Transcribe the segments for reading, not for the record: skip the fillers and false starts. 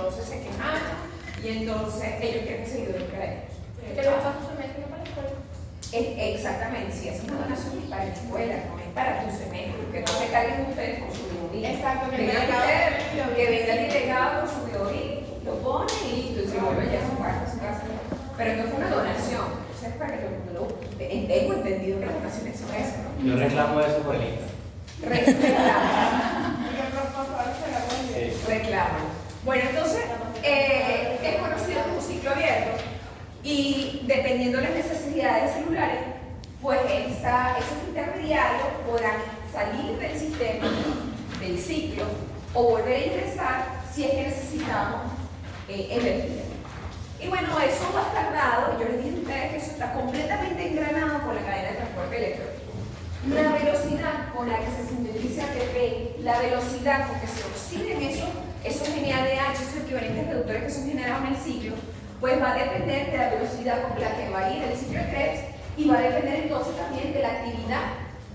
entonces se quejaron, y entonces ellos quieren seguidores para ellos. Que los pasos se meten para la escuela. Exactamente, si es una donación es para la escuela, no es para tu semestre, que no se carguen ustedes con su biografía. Exacto, Que venga el delegado con su biografía, lo pone y listo, y se vuelve ya a su casa. Pero esto fue una donación, entonces es para que todo el mundo tengo entendido que las donaciones son eso, ¿no? Yo reclamo eso por el Insta. Reclaman. Bueno, entonces es conocido como ciclo abierto y dependiendo de las necesidades celulares, pues esos intermediarios podrán salir del sistema, del ciclo, o volver a ingresar si es que necesitamos energía. Y bueno, eso va a estar dado, yo les dije a ustedes que eso está completamente engranado con la cadena de transporte electrónico. La velocidad con la que se sintetiza ATP, la velocidad con que se oxiden esos NADH, esos equivalentes reductores que son generados en el ciclo, pues va a depender de la velocidad con la que va a ir el ciclo de Krebs y va a depender entonces también de la actividad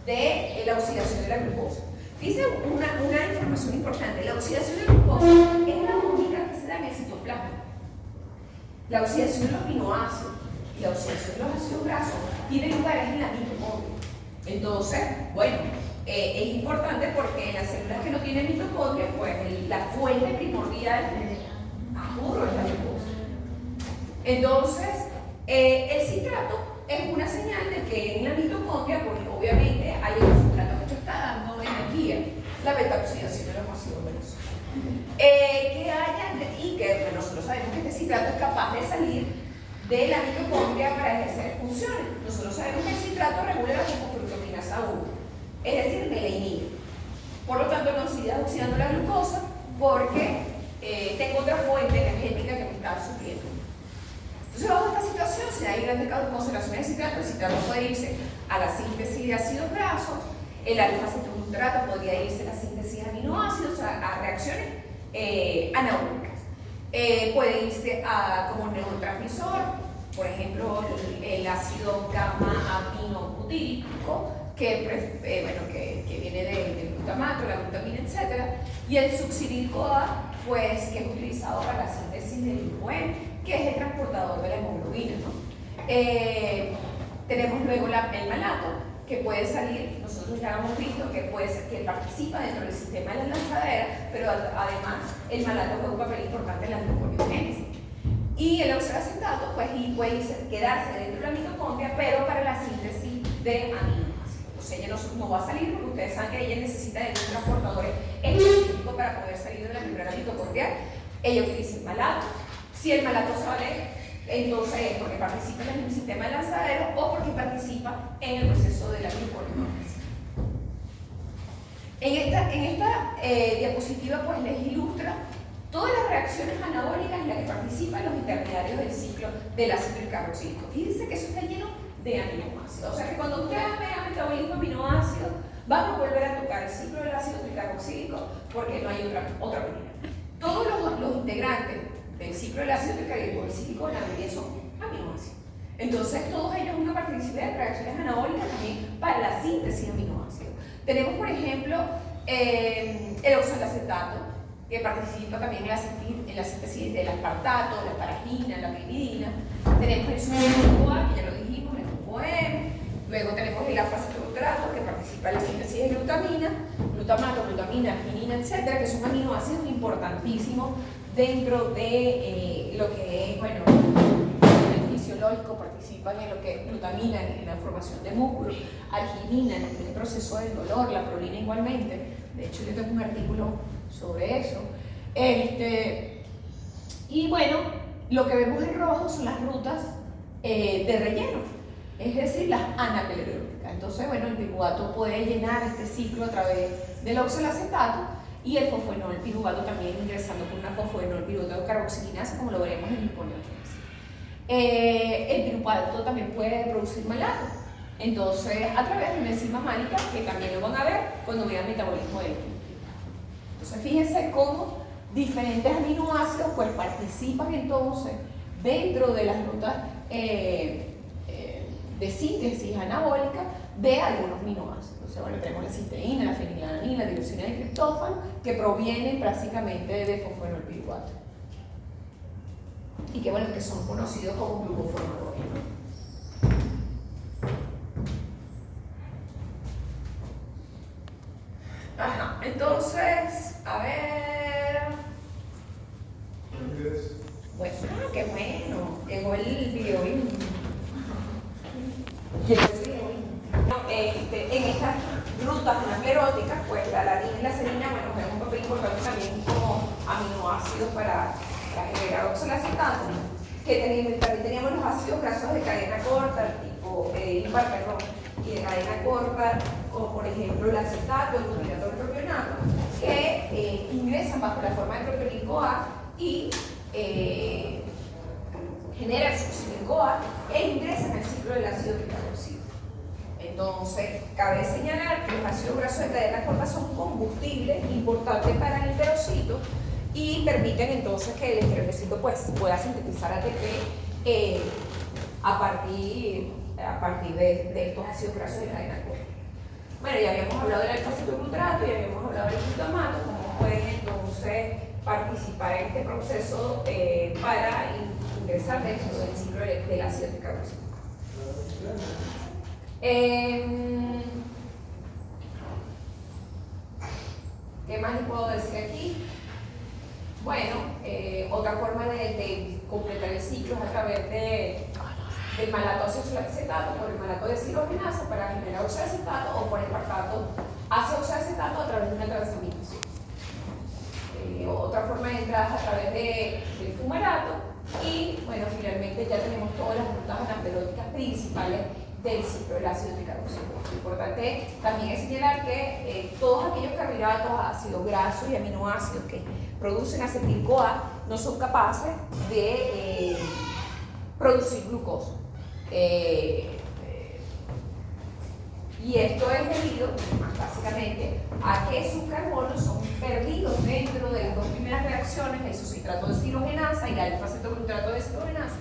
de la oxidación de la glucosa. Dice una información importante, la oxidación de glucosa es la única que se da en el citoplasma. La oxidación de los aminoácidos y la oxidación de los ácidos grasos tienen lugar en la mitocondria. Entonces, bueno, es importante porque en las células que no tienen mitocondria, pues la fuente primordial, juro, es la glucosa. Entonces, el citrato es una señal de que en la mitocondria, pues obviamente hay un sustrato que te está dando energía, la beta-oxidación de los ácidos grasos. Y que nosotros sabemos que este citrato es capaz de salir de la mitocondria para ejercer funciones. Nosotros sabemos que el citrato regula la fosfofructokinasa 1, es decir, me la inhibe. Por lo tanto, no sigue oxidando la glucosa porque tengo otra fuente energética que me está supliendo. Entonces, bajo esta situación, si hay grandes concentraciones de citrato, el citrato puede irse a la síntesis de ácidos grasos, el alfa-cetoglutarato podría irse a la síntesis de aminoácidos, a reacciones anaeróbicas. Puede irse como neurotransmisor, por ejemplo, el ácido gamma-aminobutírico, que viene del glutamato, la glutamina, etc. Y el succinil-CoA, pues, que es utilizado para la síntesis del glucoén, que es el transportador de la hemoglobina, ¿no? Tenemos luego el malato, que puede salir, nosotros ya hemos visto que participa dentro del sistema de la lanzadera, pero además el malato juega un papel importante en la gluconeogénesis. Y el oxalacetato, pues, puede quedarse dentro de la mitocondria, pero para la síntesis de aminoácidos. O sea, ella no va a salir porque ustedes saben que ella necesita de un transportador específico para poder salir de la membrana mitocondrial. Ella utiliza el malato. Si el malato sale, entonces es porque participa en el sistema de lanzadero o porque participa en el proceso de la gluconeogénesis. En esta diapositiva, pues, les ilustra todas las reacciones anabólicas en las que participan los intermediarios del ciclo del ácido tricarboxílico. Fíjense que eso está lleno de aminoácidos. O sea que cuando ustedes vean metabolismo aminoácido, van a volver a tocar el ciclo del ácido tricarboxílico porque no hay otra manera. Todos los integrantes del ciclo del ácido tricarboxílico, la mayoría son aminoácidos. Entonces, todos ellos van a participar de reacciones anabólicas también para la síntesis de aminoácidos. Tenemos, por ejemplo, el oxalacetato, que participa también en la síntesis del aspartato, la paragina, la piridina. Tenemos el succinil-CoA, que ya lo dijimos, el glucoén. Luego tenemos el alfa-cetoglutarato, que participa en la síntesis de glutamina, glutamato, glutamina, arginina, etcétera, que son aminoácidos importantísimos dentro de lo que es, bueno, el fisiológico, participan en lo que es glutamina, en la formación de músculo, arginina, en el proceso del dolor, la prolina igualmente. De hecho, yo tengo un artículo sobre eso. Y bueno, lo que vemos en rojo son las rutas de relleno, es decir, las anacleróticas. Entonces, bueno, el piruvato puede llenar este ciclo a través del oxalacetato y el fosfoenol piruvato también ingresando por una fosfoenol piruvato carboxilinasa, como lo veremos en gluconeogénesis. El piruvato también puede producir malato, entonces a través de una enzima málica, que también lo van a ver cuando vean metabolismo del glúcido. Entonces, fíjense cómo diferentes aminoácidos pues participan entonces dentro de las rutas de síntesis anabólica de algunos aminoácidos. Entonces, bueno, tenemos la cisteína, la fenilalanina, la tirosina de Cristófano, que provienen básicamente de fosfoenol piruvato. y que bueno, que son conocidos como glucoformadores, ¿no? Ajá, entonces, a ver. Bueno, qué bueno. Llegó el video. En estas rutas anapleróticas, pues la alanina y la serina, bueno, juegan un papel importante también como aminoácidos para generar oxalacetato, que también teníamos los ácidos grasos de cadena corta, tipo impar, perdón, y de cadena corta, como por ejemplo el acetato, el glutirato, el propionato, que ingresan bajo la forma de propionil-CoA y generan succinil-CoA e ingresan al ciclo del ácido tricarboxilo. Entonces, cabe señalar que los ácidos grasos de cadena corta son combustibles importantes para el enterocito y permiten entonces que el enterocito pues, pueda sintetizar ATP a partir de estos ácidos grasos de cadena corta. Bueno, ya habíamos hablado del alfa-cetoglutarato, ya habíamos hablado del glutamato, cómo pueden entonces participar en este proceso para ingresar dentro del ciclo del ácido tricarboxilo. ¿Qué más les puedo decir aquí? Bueno, otra forma de completar el ciclo es a través del malato acetato por el malato de silogenasa para generar oxalacetato o por el partato hacia oxalacetato a través de una transaminación. Otra forma de entrada es a través del fumarato y, bueno, finalmente ya tenemos todas las rutas anapleróticas principales del ciclo del ácido tricarboxilo. Lo importante también es señalar que todos aquellos carbohidratos, ácidos grasos y aminoácidos que producen acetil-CoA no son capaces de producir glucosa. Y esto es debido, básicamente, a que sus carbonos son perdidos dentro de las dos primeras reacciones, el isocitrato de silogenasa y el alfa-cetoglutarato de silogenasa,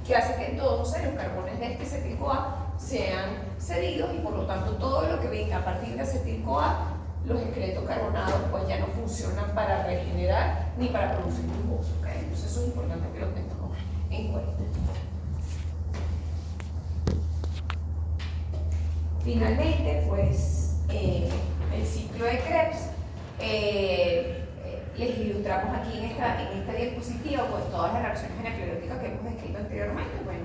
que hace que entonces los carbones de este acetil-CoA sean cedidos y por lo tanto todo lo que venga a partir de acetil-CoA, los esqueletos carbonados pues ya no funcionan para regenerar ni para producir glucosa, ¿okay? Entonces eso es importante que lo tengamos en cuenta. Finalmente, pues el ciclo de Krebs, les ilustramos aquí en esta diapositiva pues todas las reacciones anapleróticas que hemos descrito anteriormente. Bueno,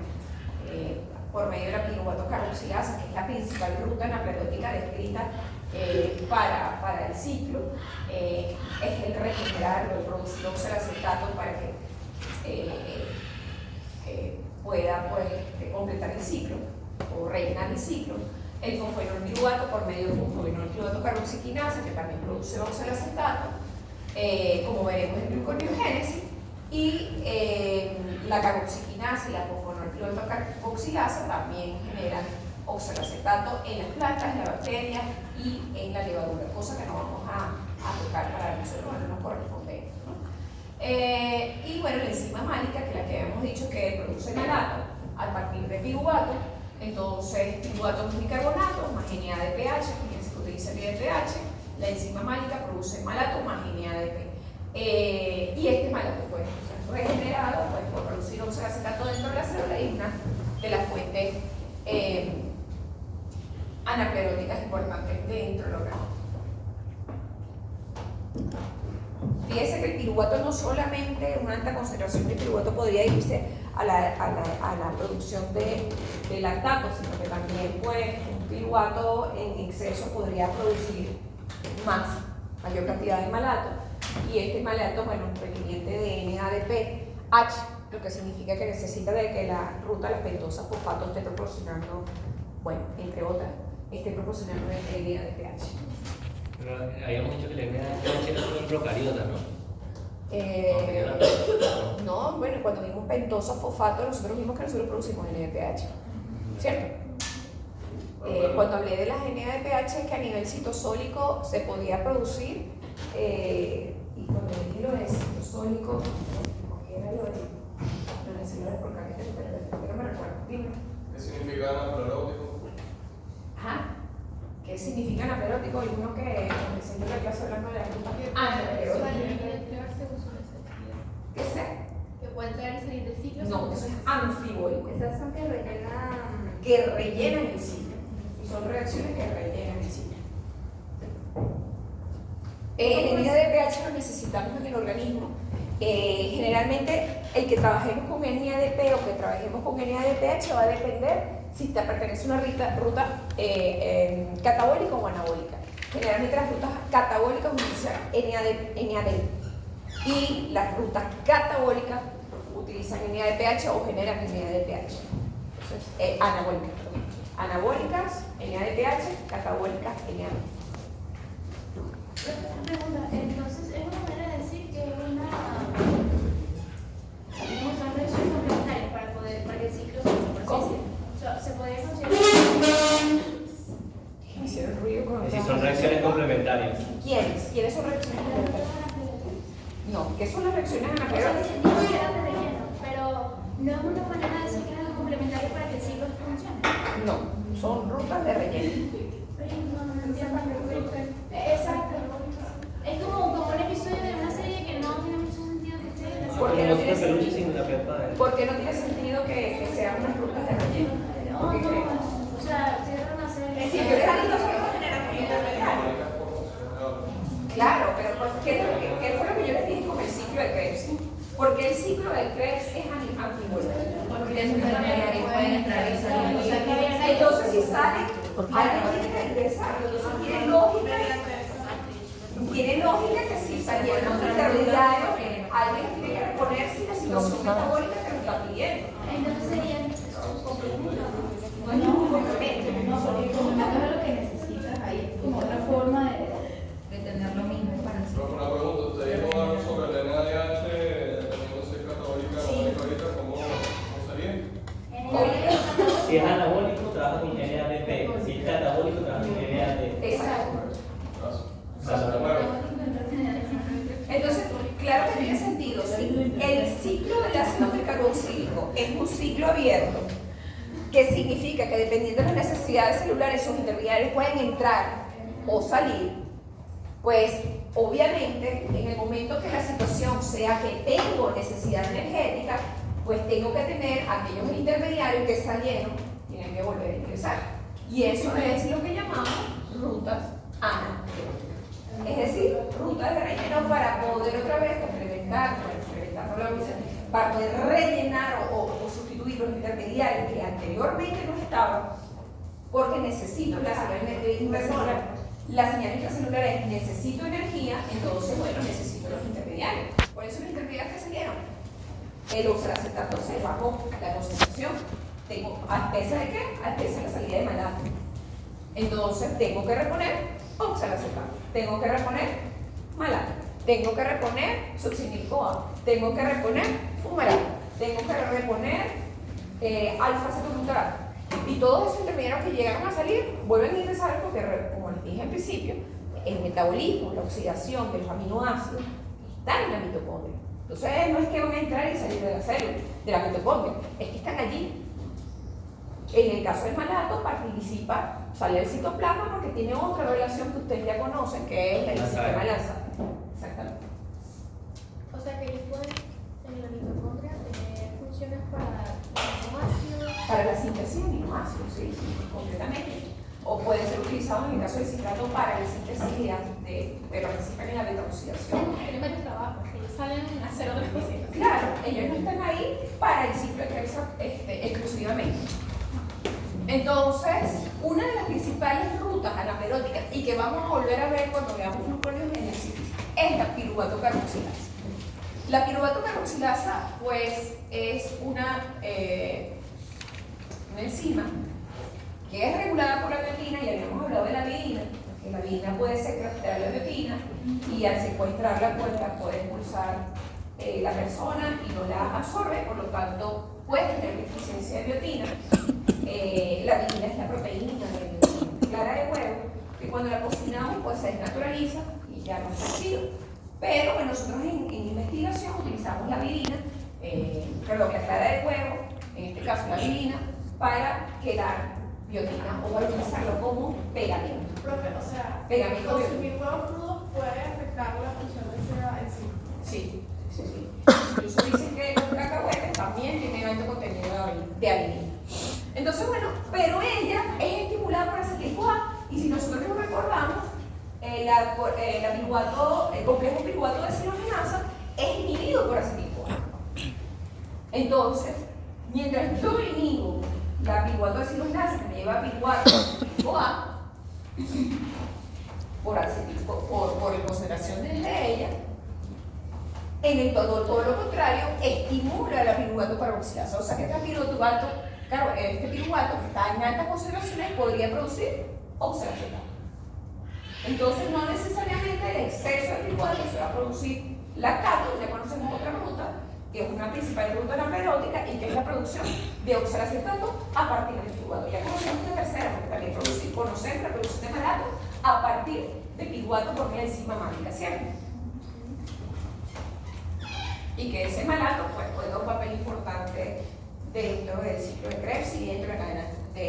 por medio de la piruvato carboxilasa, que es la principal ruta anaplerótica descrita para el ciclo, es el regenerar o el producir oxalacetato para que pueda pues, completar el ciclo o rellenar el ciclo. El fosfenolpiruvato por medio del fosfenolpiruvato carboxiquinasa, que también produce oxalacetato, como veremos en gluconeogénesis, y la carboxiquinasa y la fosfenolpiruvato carboxilasa también generan oxalacetato en las plantas, en la bacteria y en la levadura, cosa que no vamos a tocar para nosotros, bueno, no corresponde esto, ¿no? Y bueno, la enzima málica, que es la que habíamos dicho que produce malato a partir de piruvato. Entonces, piruvato es un bicarbonato más NADPH, fíjense que utiliza el NADPH, la enzima málica produce malato más NADP. Y este malato, pues, es regenerado pues, por producir oxalacetato dentro de la célula y una de las fuentes anapleróticas importantes dentro del organismo. Fíjense que el piruvato no solamente, una alta concentración de piruvato podría irse a la producción de lactato, sino que también pues, un piruvato en exceso podría producir mayor cantidad de malato. Y este malato, bueno, proveniente de NADPH, lo que significa que necesita de que la ruta de la pentosa fosfato esté proporcionando, bueno, entre otras, esté proporcionando el NADPH. Pero habíamos dicho que la NADPH era solo en procariota, ¿no? No, bueno, cuando vimos pentosa fosfato, nosotros vimos que nosotros producimos NADPH, ¿cierto? Cuando hablé de las NADPH, que a nivel citosólico se podía producir, y cuando dije lo de citosólico, ¿qué era lo de células por caracteres? Pero me recuerdo, dime. ¿Qué significa anaplerótico? Ajá. ¿Qué significa anaplerótico? Y uno que me enseñó la clase hablando de la ruta anaplerótica. ¿Qué sé? Que puede entrar y salir del ciclo. No, eso es anfibólico. Esas son que rellenan. Que rellenan el ciclo. Son reacciones que rellenan el ciclo. Medida de pH lo necesitamos en el organismo. Generalmente, el que trabajemos con NADP o que trabajemos con NADPH va a depender si te pertenece a una ruta catabólica o anabólica. Generalmente las rutas catabólicas utilizan NAD y las rutas catabólicas utilizan NADPH o generan NADPH. Entonces, anabólicas, perdón. Anabólicas, NADPH, catabólicas, NAD. Una pregunta, entonces es una manera de decir que es una reacción complementaria para que el ciclo se procese. ¿Cómo? O sea, se podría considerar. Me hicieron ruido con Es decir, son reacciones complementarias. ¿Quiénes? ¿Quiénes son reacciones complementarias? No, ¿qué son las reacciones O sea, anaerobias? se entiende que era de relleno, pero no es una manera de decir que es algo complementario para que el ciclo funcione. No, son rutas de relleno. Exacto. Es como un episodio de una serie que no tiene mucho sentido que esté en la ¿Por qué Como no si tiene fuese peluche sentido? sin la pepa. ¿Por qué no tiene sentido que sean unas rutas de relleno? ¿Por qué creen? O sea, cierran una serie. Sí, pero esas rutas son las intermediarias. Claro, pero pues, ¿qué fue lo que yo les dije con el ciclo de Krebs? Porque el ciclo de Krebs es anfibólico. Porque es intermediario, pueden entrar y salir. O sea, que Entonces, si sale, alguien tiene que ingresar. Entonces, tiene lógica que si saliera un intermediario, alguien tiene que reponer si la situación metabólica te lo está pidiendo. Entonces serían No es un complemento. no, porque el complemento es lo que necesitas ahí, es como otra forma de tener lo mismo para el Pero ciclo. una pregunta, ustedes no hablan sobre el NADH, dependiendo si es catabólica o anabólica, ¿cómo sería? Si es anabólico, trabaja con NADP. Si es catabólico, trabaja con NAD. Exacto. Gracias. Entonces, claro que tiene sentido. Si el ciclo del ácido carboxílico es un ciclo abierto, que significa que dependiendo de las necesidades celulares, sus intermediarios pueden entrar o salir, pues obviamente en el momento que la situación sea que tengo necesidad energética, pues tengo que tener aquellos intermediarios que salieron, tienen que volver a ingresar. Y eso es lo que llamamos rutas anaeróbicas. Es decir, rutas de relleno para poder otra vez complementar, para poder rellenar o sustituir los intermediarios que anteriormente no estaban, porque necesito la señal intracelular. La señal intracelular es necesito energía, entonces, bueno, necesito los intermediarios. Por eso los intermediarios que salieron. El oxalacetato se bajó la concentración. Tengo a espesa de qué? A espesa de la salida de malato. Entonces, tengo que reponer oxalacetato. Tengo que reponer malato. Tengo que reponer succinil-CoA. Tengo que reponer fumarato. Tengo que reponer alfa-cetoglutarato. Y todos esos intermediarios que llegaron a salir vuelven a ingresar porque, como les dije al principio, el metabolismo, la oxidación de los aminoácidos están en la mitocondria. Entonces no es que van a entrar y salir de la célula, de la mitocondria, es que están allí. En el caso del malato participa, sale del citoplasma porque tiene otra relación que ustedes ya conocen, que es el sistema lanza. Exactamente. O sea que ellos pueden en la mitocondria tener funciones para aminoácidos. Para la síntesis de aminoácidos, sí, completamente. O pueden ser utilizados en el caso del citrato para la síntesis de participan en la beta-oxidación. Tienen varios trabajos, ellos salen a hacer otras cositas. Claro, ellos no están ahí para el ciclo de Krebs exclusivamente. Entonces, una de las principales rutas anaeróbicas y que vamos a volver a ver cuando veamos gluconeogénesis es la piruvato-carboxilasa. La piruvato-carboxilasa, pues, es una enzima que es regulada por la biotina, y habíamos hablado de la biotina, porque la biotina puede secuestrar la biotina y al secuestrarla pues la puede expulsar la persona y no la absorbe, por lo tanto puede tener deficiencia de biotina. La biotina es la proteína de clara de huevo, que cuando la cocinamos pues se desnaturaliza y ya no es ácido. Pero bueno, nosotros en investigación utilizamos la biotina, la clara de huevo, en este caso la biotina, para quedar biotina o para utilizarlo como pegamento. Profe, o sea, Pegamento consumir huevos crudos puede afectar la función de esa enzima. Sí, sí, sí. Incluso dicen que los cacahuetes también tienen de adenina. Entonces, bueno, pero ella es estimulada por acetil-CoA y si nosotros nos recordamos, el complejo piruvato de deshidrogenasa es inhibido por acetil-CoA. Entonces, mientras yo inhibo la piruvato de deshidrogenasa que me lleva a piruvato acetil-CoA, por concentración desde ella, en el todo lo contrario, estimula la piruvato carboxilasa. O sea que este piruvato que está en altas concentraciones podría producir oxalacetato. Entonces, no necesariamente el exceso de piruvato se va a producir lactato. Ya conocemos otra ruta, que es una principal ruta anaeróbica y que es la producción de oxalacetato a partir del piruvato. Ya conocemos la tercera, porque también conocemos la producción de malato a partir de piruvato por la enzima mágica, ¿cierto? Y que ese malato pues, juega un papel importante dentro del ciclo de Krebs y dentro de la cadena y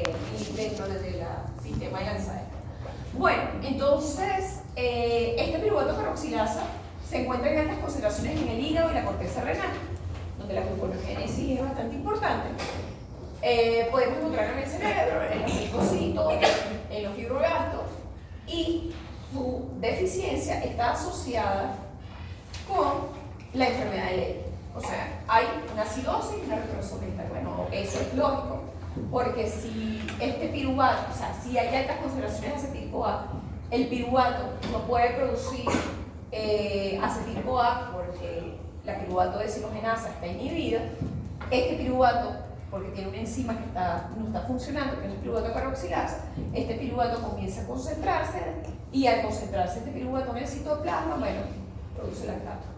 dentro del sistema de Lanzade. Bueno, entonces, este piruvato carboxilasa se encuentra en altas concentraciones en el hígado y la corteza renal, donde la gluconeogénesis es bastante importante. Podemos encontrarlo en el cerebro, en los linfocitos, en los fibroblastos, y su deficiencia está asociada con la enfermedad de Lewy. O sea, hay una acidosis y una retroceso mental. Bueno, eso es lógico, porque si este piruvato, o sea, si hay altas concentraciones de acetil-CoA, el piruvato no puede producir acetil-CoA porque la piruvato de deshidrogenasa está inhibida. Este piruvato, porque tiene una enzima que no está funcionando, que es el piruvato carboxilasa, este piruvato comienza a concentrarse y al concentrarse este piruvato en el citoplasma, bueno, produce lactato.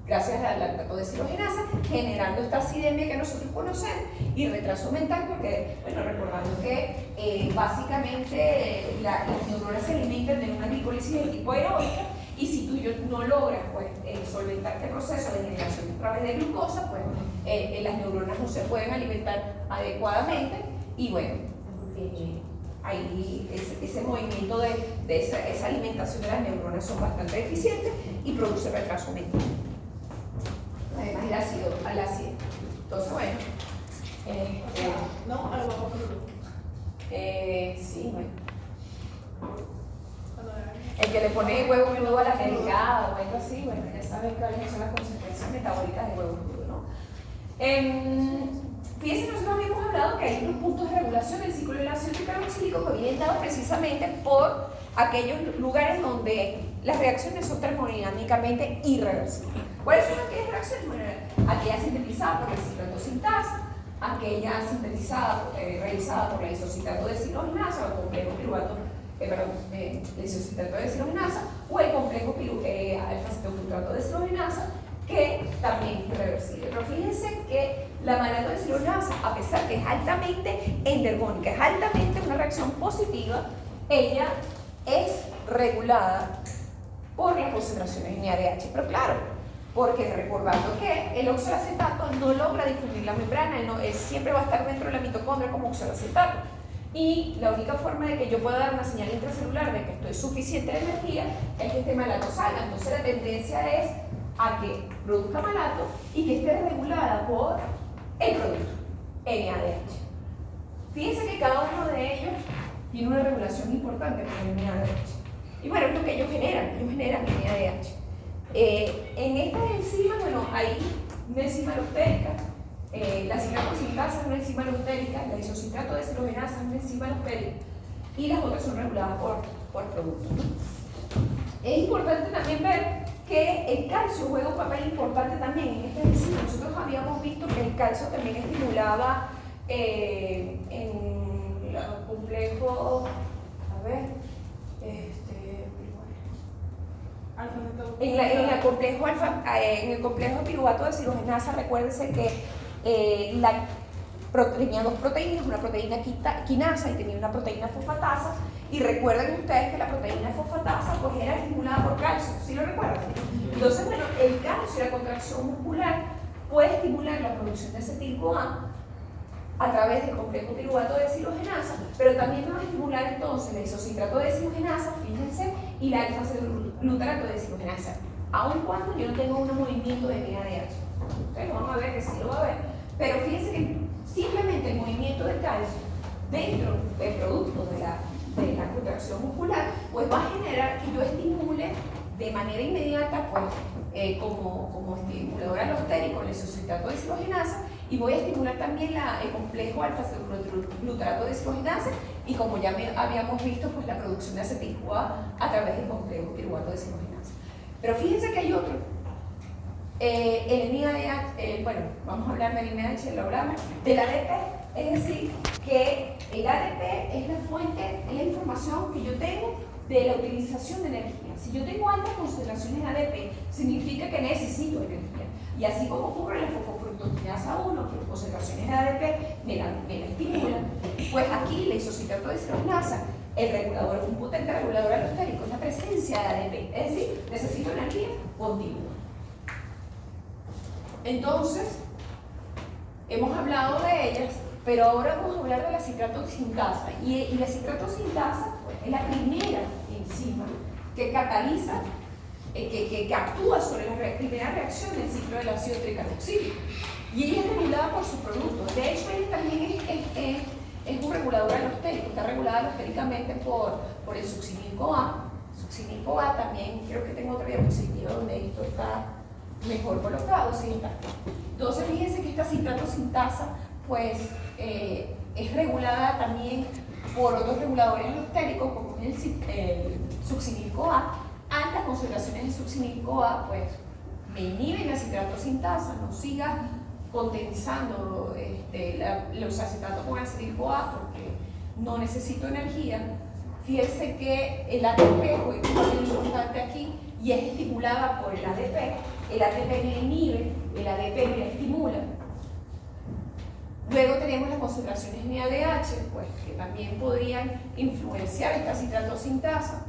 Gracias a la lactato deshidrogenasa, generando esta acidemia que nosotros conocemos y retraso mental, porque, bueno, recordando que básicamente las neuronas se alimentan de una glicólisis de tipo aeróbica y si tú no logras pues, solventar este proceso de generación a través de glucosa, pues las neuronas no se pueden alimentar adecuadamente y bueno, ahí ese movimiento de esa alimentación de las neuronas son bastante deficientes y produce retraso mental. Además el ácido. Entonces, bueno. No, a lo mejor crudo. Sí, bueno. Cuando era- El que le pone huevo crudo a la merengada o algo así, bueno, ya saben cuáles son las consecuencias metabólicas del huevo crudo, ¿no? Fíjense, nosotros habíamos hablado que hay unos puntos de regulación del ciclo del ácido carboxílico que vienen dados precisamente por aquellos lugares donde las reacciones son termodinámicamente irreversibles. ¿Cuáles son aquellas reacciones? Bueno, aquella sintetizada por la citrato-sintasa, aquella sintetizada, realizada por la isocitrato de deshidrogenasa o el complejo piruvato, de isocitrato de deshidrogenasa o el complejo alfa-cetoglutato de deshidrogenasa, que también es irreversible. Pero fíjense que la malato de deshidrogenasa, a pesar que es altamente endergónica, es altamente una reacción positiva, ella es regulada por las concentraciones en ADH. Pero claro, porque recordando que el oxalacetato no logra difundir la membrana, él siempre va a estar dentro de la mitocondria como oxalacetato. Y la única forma de que yo pueda dar una señal intracelular de que estoy suficiente de energía es que este malato salga. Entonces la tendencia es a que produzca malato y que esté regulada por el producto, NADH. Fíjense que cada uno de ellos tiene una regulación importante por el NADH. Y bueno, es lo que ellos generan NADH. En estas enzimas, bueno, hay una enzima alostérica, la citrato-sintasa es una enzima alostérica, la isocitrato de deshidrogenasa es una enzima alostérica y las otras son reguladas por productos, ¿no? Es importante también ver que el calcio juega un papel importante también en estas enzimas. Nosotros habíamos visto que el calcio también estimulaba en el complejo, en el complejo piruvato de deshidrogenasa, recuérdense que tenía dos proteínas, una proteína quinasa y tenía una proteína fosfatasa, y recuerden ustedes que la proteína fosfatasa pues era estimulada por calcio, ¿sí lo recuerdan? Entonces, bueno, el calcio y la contracción muscular puede estimular la producción de acetil-CoA a través del complejo piruvato de deshidrogenasa, pero también va a estimular entonces la isocitrato de deshidrogenasa, fíjense, y la alfa-cetoglutarato de deshidrogenasa, aun cuando yo no tengo un movimiento de NADH. Ustedes lo van a ver que sí lo va a ver, pero fíjense que simplemente dentro del producto de la contracción muscular, pues va a generar que yo estimule de manera inmediata, pues, como estimulador alostérico el isocitrato de deshidrogenasa, y voy a estimular también el complejo alfa-glutarato de deshidrogenasa, y como ya habíamos visto, pues la producción de acetil-CoA a través del complejo piruvato de deshidrogenasa. Pero fíjense que hay otro. El NADH, bueno, vamos a hablar del NADH, lo hablamos, del ADP, es decir, que el ADP es la fuente, es la información que yo tengo de la utilización de energía. Si yo tengo altas concentraciones de ADP, significa que necesito energía. Y así como ocurre en la fosfofructokinasa 1, que las concentraciones de ADP me la estimulan, pues aquí la isocitrato de deshidrogenasa, un potente regulador alostérico, es la presencia de ADP, es decir, necesito energía continua. Entonces, hemos hablado de ellas, pero ahora vamos a hablar de la citrato sintasa. Y la citrato sintasa, pues, es la primera enzima que cataliza, que actúa sobre la primera reacción del ciclo del ácido tricarboxílico. Y ella es regulada por sus productos. De hecho, ella también es un regulador alostérico, está regulada alostéricamente por el succinil-CoA. Succinil-CoA también, creo que tengo otra diapositiva donde esto está mejor colocado, sí está. Entonces, fíjense que esta citrato sintasa, pues, es regulada también por otros reguladores alostéricos, como es el succinil-CoA. Altas concentraciones de succinil-CoA, pues, me inhiben la citrato sintasa, no siga condensando los acetatos con acetil-CoA porque no necesito energía. Fíjense que el ATP juega un papel importante aquí y es estimulada por el ADP. El ATP me inhibe, el ADP me estimula. Luego tenemos las concentraciones de NADH, pues, que también podrían influenciar esta citrato sintasa.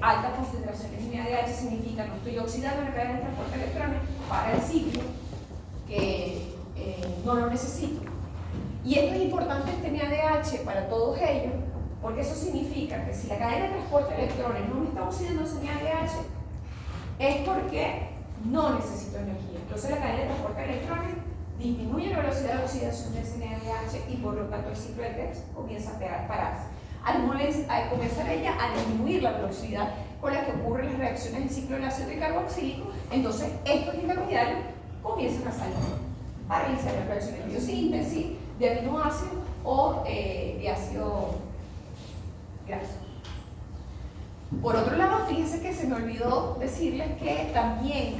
Altas concentraciones de NADH significa no estoy oxidando la cadena de transporte de electrones para el ciclo, que no lo necesito. Y esto es importante, este NADH, para todos ellos, porque eso significa que si la cadena de transporte de electrones no me está oxidando ese NADH, es porque no necesito energía. Entonces la cadena de transporte de electrones disminuye la velocidad de oxidación de ese NADH y por lo tanto el ciclo de Krebs comienza a pararse. Al comenzar ella a disminuir la velocidad con la que ocurren las reacciones del ciclo del ácido tricarboxílico, entonces estos intermediarios comienzan a salir a realizar las reacciones de biosíntesis, de aminoácidos o de ácido graso. Por otro lado, fíjense que se me olvidó decirles que también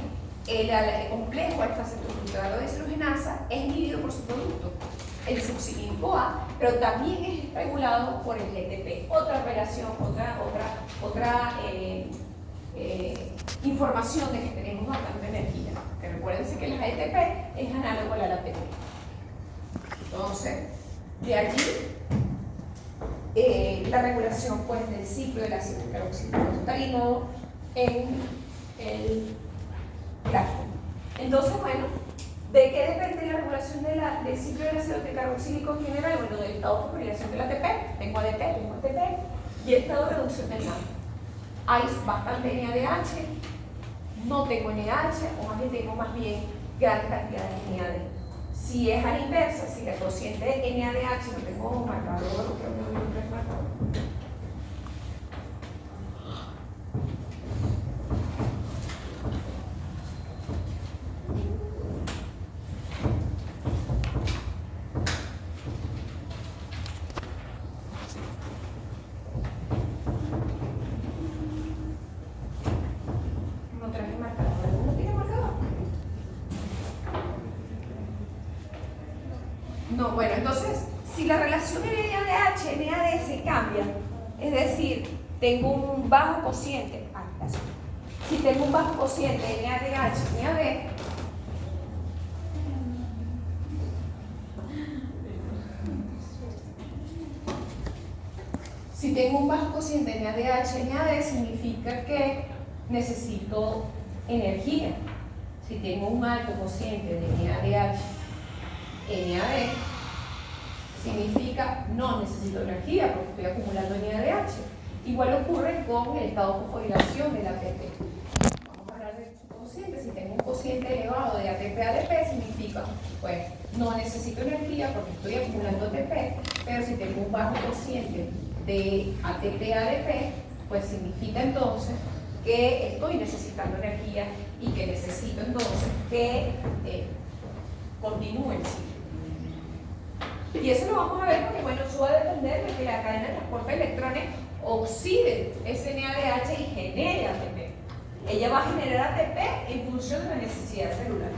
el complejo alfa-cetoglutarato de deshidrogenasa es inhibido por su producto, el succinil-CoA, pero también es regulado por el GTP. Otra relación, otra información de que tenemos bastante energía. Que recuérdense que el GTP es análogo al ATP. Entonces, de allí la regulación, pues, del ciclo del ácido tricarboxílico. Esto está alineado en el gráfico. Entonces, bueno, ¿de qué depende la regulación del ciclo del ácido tricarboxílico en general? Bueno, del estado de fosforilación del ATP, tengo ADP, tengo ATP, y el estado de reducción del NAD. Hay bastante NADH, no tengo NADH, o más bien tengo gran cantidad de NAD. Si es a la inversa, si la cociente de NADH no tengo marcador, creo que no es marcador. No traje marcador, ¿no tiene marcador? No, bueno, entonces, si la relación de NADH-NAD se cambia, es decir, tengo un bajo cociente, si tengo un bajo cociente de NADH-NAD, si tengo un bajo cociente de NADH-NAD, significa que necesito energía. Si tengo un alto cociente de NADH, NAD significa no necesito energía porque estoy acumulando NADH. Igual ocurre con el estado de fosforilación del ATP. Vamos a hablar de cociente. Si tengo un cociente elevado de ATP-ADP, significa, pues, no necesito energía porque estoy acumulando ATP, pero si tengo un bajo cociente de ATP-ADP, pues significa entonces que estoy necesitando energía y que necesito entonces que continúe el ciclo. Y eso lo vamos a ver porque, bueno, eso va a depender de que la cadena de transporte de electrones oxide ese NADH y genere ATP. Ella va a generar ATP en función de la necesidad celular.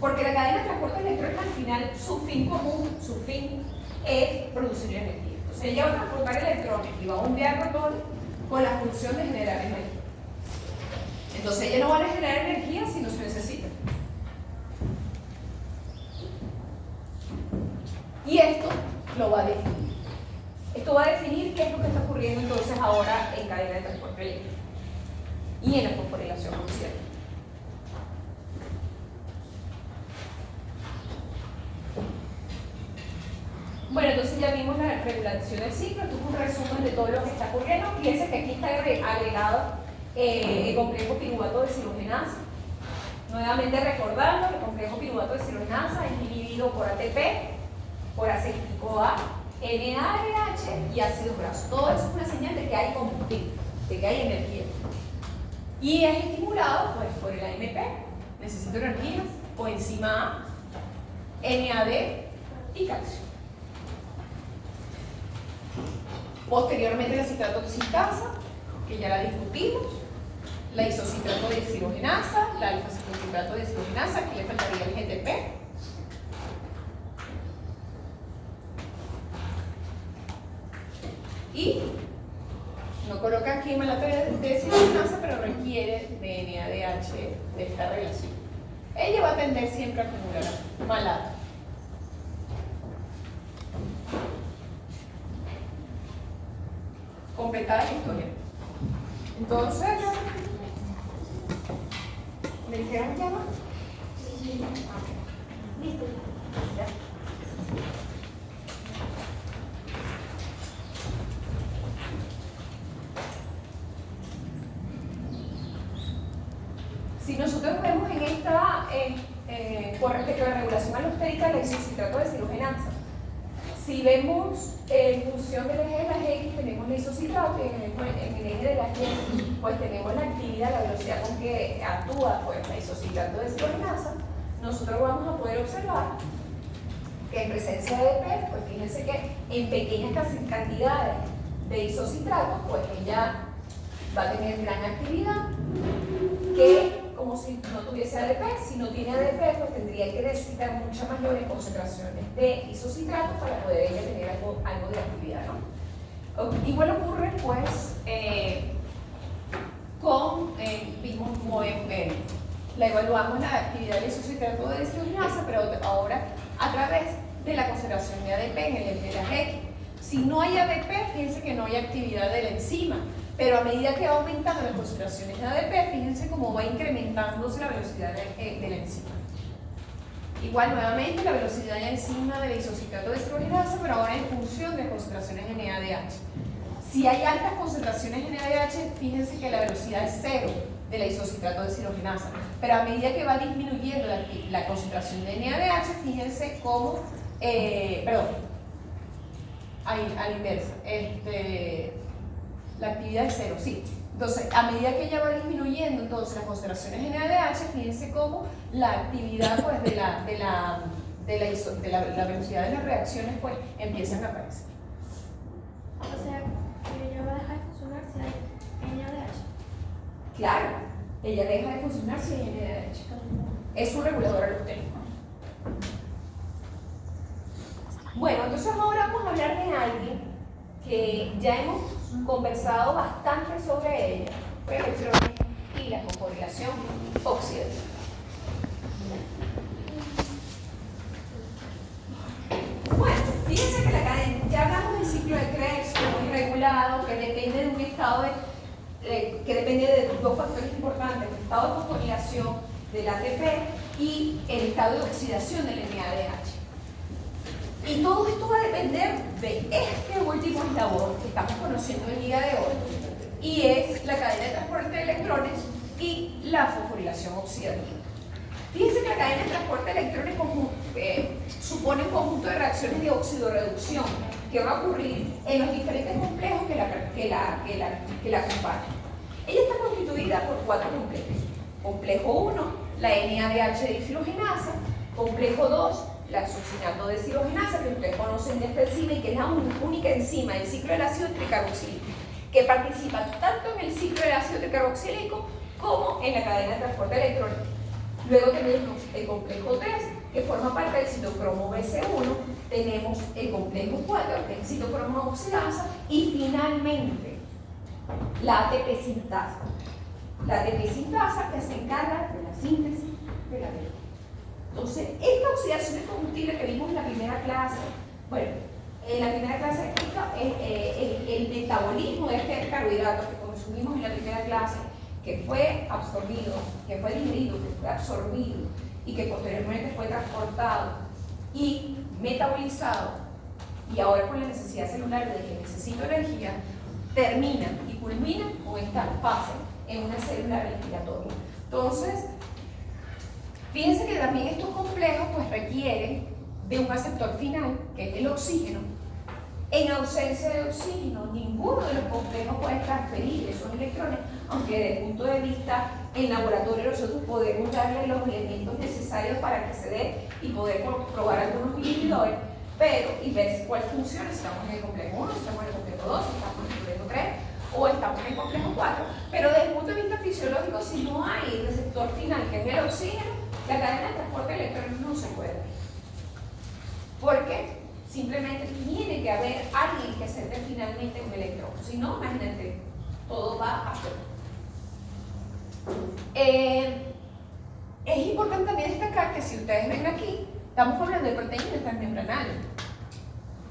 Porque la cadena de transporte de electrones al final, su fin común, su fin es producir energía. Entonces ella va a transportar electrones y va a bombear protones con la función de generar energía. Entonces ella no va a generar energía si no se necesita. Y esto lo va a definir. Esto va a definir qué es lo que está ocurriendo entonces ahora en cadena de transporte eléctrico y en la fosforilación axial. Bueno, entonces ya vimos la regulación del ciclo. Esto es un resumen de todo lo que está ocurriendo. Fíjense que aquí está agregado el complejo piruvato de deshidrogenasa. Nuevamente recordando que el complejo piruvato de deshidrogenasa es inhibido por ATP, por acético A, NADH y ácido graso. Todo eso es una señal de que hay combustible, de que hay energía. Y es estimulado pues, por el AMP, necesito energía, o enzima A, NAD y calcio. Posteriormente la citratoxicasa, que ya la discutimos, la isocitrato de deshidrogenasa, la alfa-citocitrato de deshidrogenasa, aquí le faltaría el GTP. Y no coloca aquí malato de deshidrogenasa, pero requiere de NADH de esta relación. Ella va a tender siempre a acumular malato. Completada la historia. Entonces, ¿me dijeron ya va? Listo. Ya. Si nosotros vemos en esta, con respecto a la regulación alostérica de la isocitrato de deshidrogenasa, si vemos en función del eje de las X, tenemos la isocitrato y en el eje de las Y, pues tenemos la actividad, la velocidad con que actúa pues, la isocitrato de deshidrogenasa, nosotros vamos a poder observar que en presencia de ADP, pues fíjense que en pequeñas cantidades de isocitrato, pues ella va a tener gran actividad, que como si no tuviese ADP, si no tiene ADP, pues tendría que necesitar muchas mayores concentraciones de isocitrato para poder ella tener algo de actividad, ¿no? Igual ocurre, pues, la evaluamos la actividad del isocitrato de deshidrogenasa, pero ahora a través de la concentración de ADP en el eje de las X. Si no hay ADP, fíjense que no hay actividad de la enzima. Pero a medida que va aumentando las concentraciones de ADP, fíjense cómo va incrementándose la velocidad de la enzima. Igual, nuevamente, la velocidad de la enzima de la isocitrato de deshidrogenasa, pero ahora en función de concentraciones de NADH. Si hay altas concentraciones de NADH, fíjense que la velocidad es 0 de la isocitrato de deshidrogenasa. Pero a medida que va disminuyendo la concentración de NADH, fíjense cómo, a la inversa, la actividad es 0, sí. Entonces, a medida que ella va disminuyendo entonces las concentraciones de NADH, fíjense cómo la actividad pues, de la velocidad de las reacciones pues, empiezan a aparecer. O sea, que ella va a dejar de funcionar si hay NADH. Claro, ella deja de funcionar si hay NADH. Es un regulador alostérico. Bueno, entonces ahora vamos a hablar de alguien que ya hemos conversado bastante sobre ella, electrones y la fosforilación oxidativa. Bueno, fíjense que la cadena, ya hablamos del ciclo de Krebs, que es muy regulado, que depende de un estado que depende de dos factores importantes, el estado de fosforilación del ATP y el estado de oxidación del NADH. Y todo esto va a depender de este último eslabón que estamos conociendo el día de hoy, y es la cadena de transporte de electrones y la fosforilación oxidativa. Fíjense que la cadena de transporte de electrones supone un conjunto de reacciones de oxidorreducción que van a ocurrir en los diferentes complejos que la acompañan. Ella está constituida por 4 complejos. Complejo 1, la NADH deshidrogenasa. Complejo 2, la succinato deshidrogenasa, que ustedes conocen de esta enzima y que es la única enzima del ciclo del ácido tricarboxílico que participa tanto en el ciclo del ácido tricarboxílico como en la cadena de transporte de electrones. Luego tenemos el complejo 3, que forma parte del citocromo BC1, tenemos el complejo 4, que es el citocromo oxidasa, y finalmente la ATP sintasa. La ATP sintasa que se encarga de la síntesis de la ATP. Entonces, esta oxidación de combustible que vimos en la primera clase, bueno, en la primera clase explica el metabolismo de este carbohidrato que consumimos en la primera clase, que fue absorbido, que fue digerido, que fue absorbido y que posteriormente fue transportado y metabolizado, y ahora con la necesidad celular de que necesito energía, termina y culmina con esta fase en una célula respiratoria. Entonces, fíjense que también estos complejos pues requieren de un aceptor final, que es el oxígeno. En ausencia de oxígeno, ninguno de los complejos puede transferir esos electrones, aunque desde el punto de vista en laboratorio nosotros podemos darle los elementos necesarios para que se dé y poder probar algunos inhibidores, pero y ver cuál funciona, si estamos en el complejo 1, si estamos en el complejo 2, si estamos en el complejo 3 o estamos en el complejo 4. Pero desde el punto de vista fisiológico, si no hay el receptor final, que es el oxígeno, la cadena de transporte de electrones no se puede dar. ¿Por qué? Simplemente tiene que haber alguien que acepte finalmente un electrón. Si no, imagínate, todo va a ser. Es importante también destacar que si ustedes ven aquí, estamos hablando de proteínas transmembranales.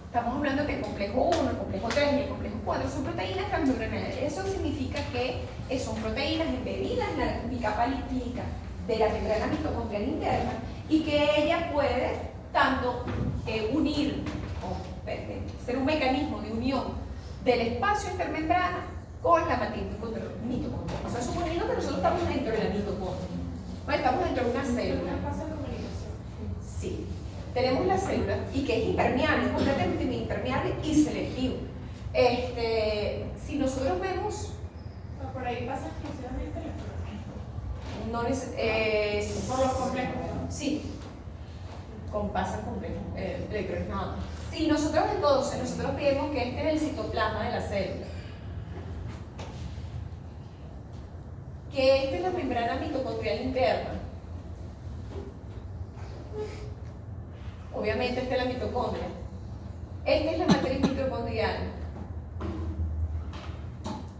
Estamos hablando que el complejo 1, el complejo 3 y el complejo 4 son proteínas transmembranales. Eso significa que son proteínas embebidas en mi capa lipídica de la membrana mitocondrial interna y que ella puede tanto unir ser un mecanismo de unión del espacio intermembrana con la matriz mitocondrial. O sea, suponiendo que nosotros estamos dentro de la mitocondria, bueno, estamos dentro de una célula. Sí, tenemos la célula y que es impermeable, es completamente impermeable y selectivo. Si nosotros vemos, Por ahí pasa exclusivamente electrones. por los complejos, sí, pasan complejos electrones nada más. Si nosotros entonces, vemos que este es el citoplasma de la célula, que esta es la membrana mitocondrial interna, obviamente esta es la mitocondria, esta es la matriz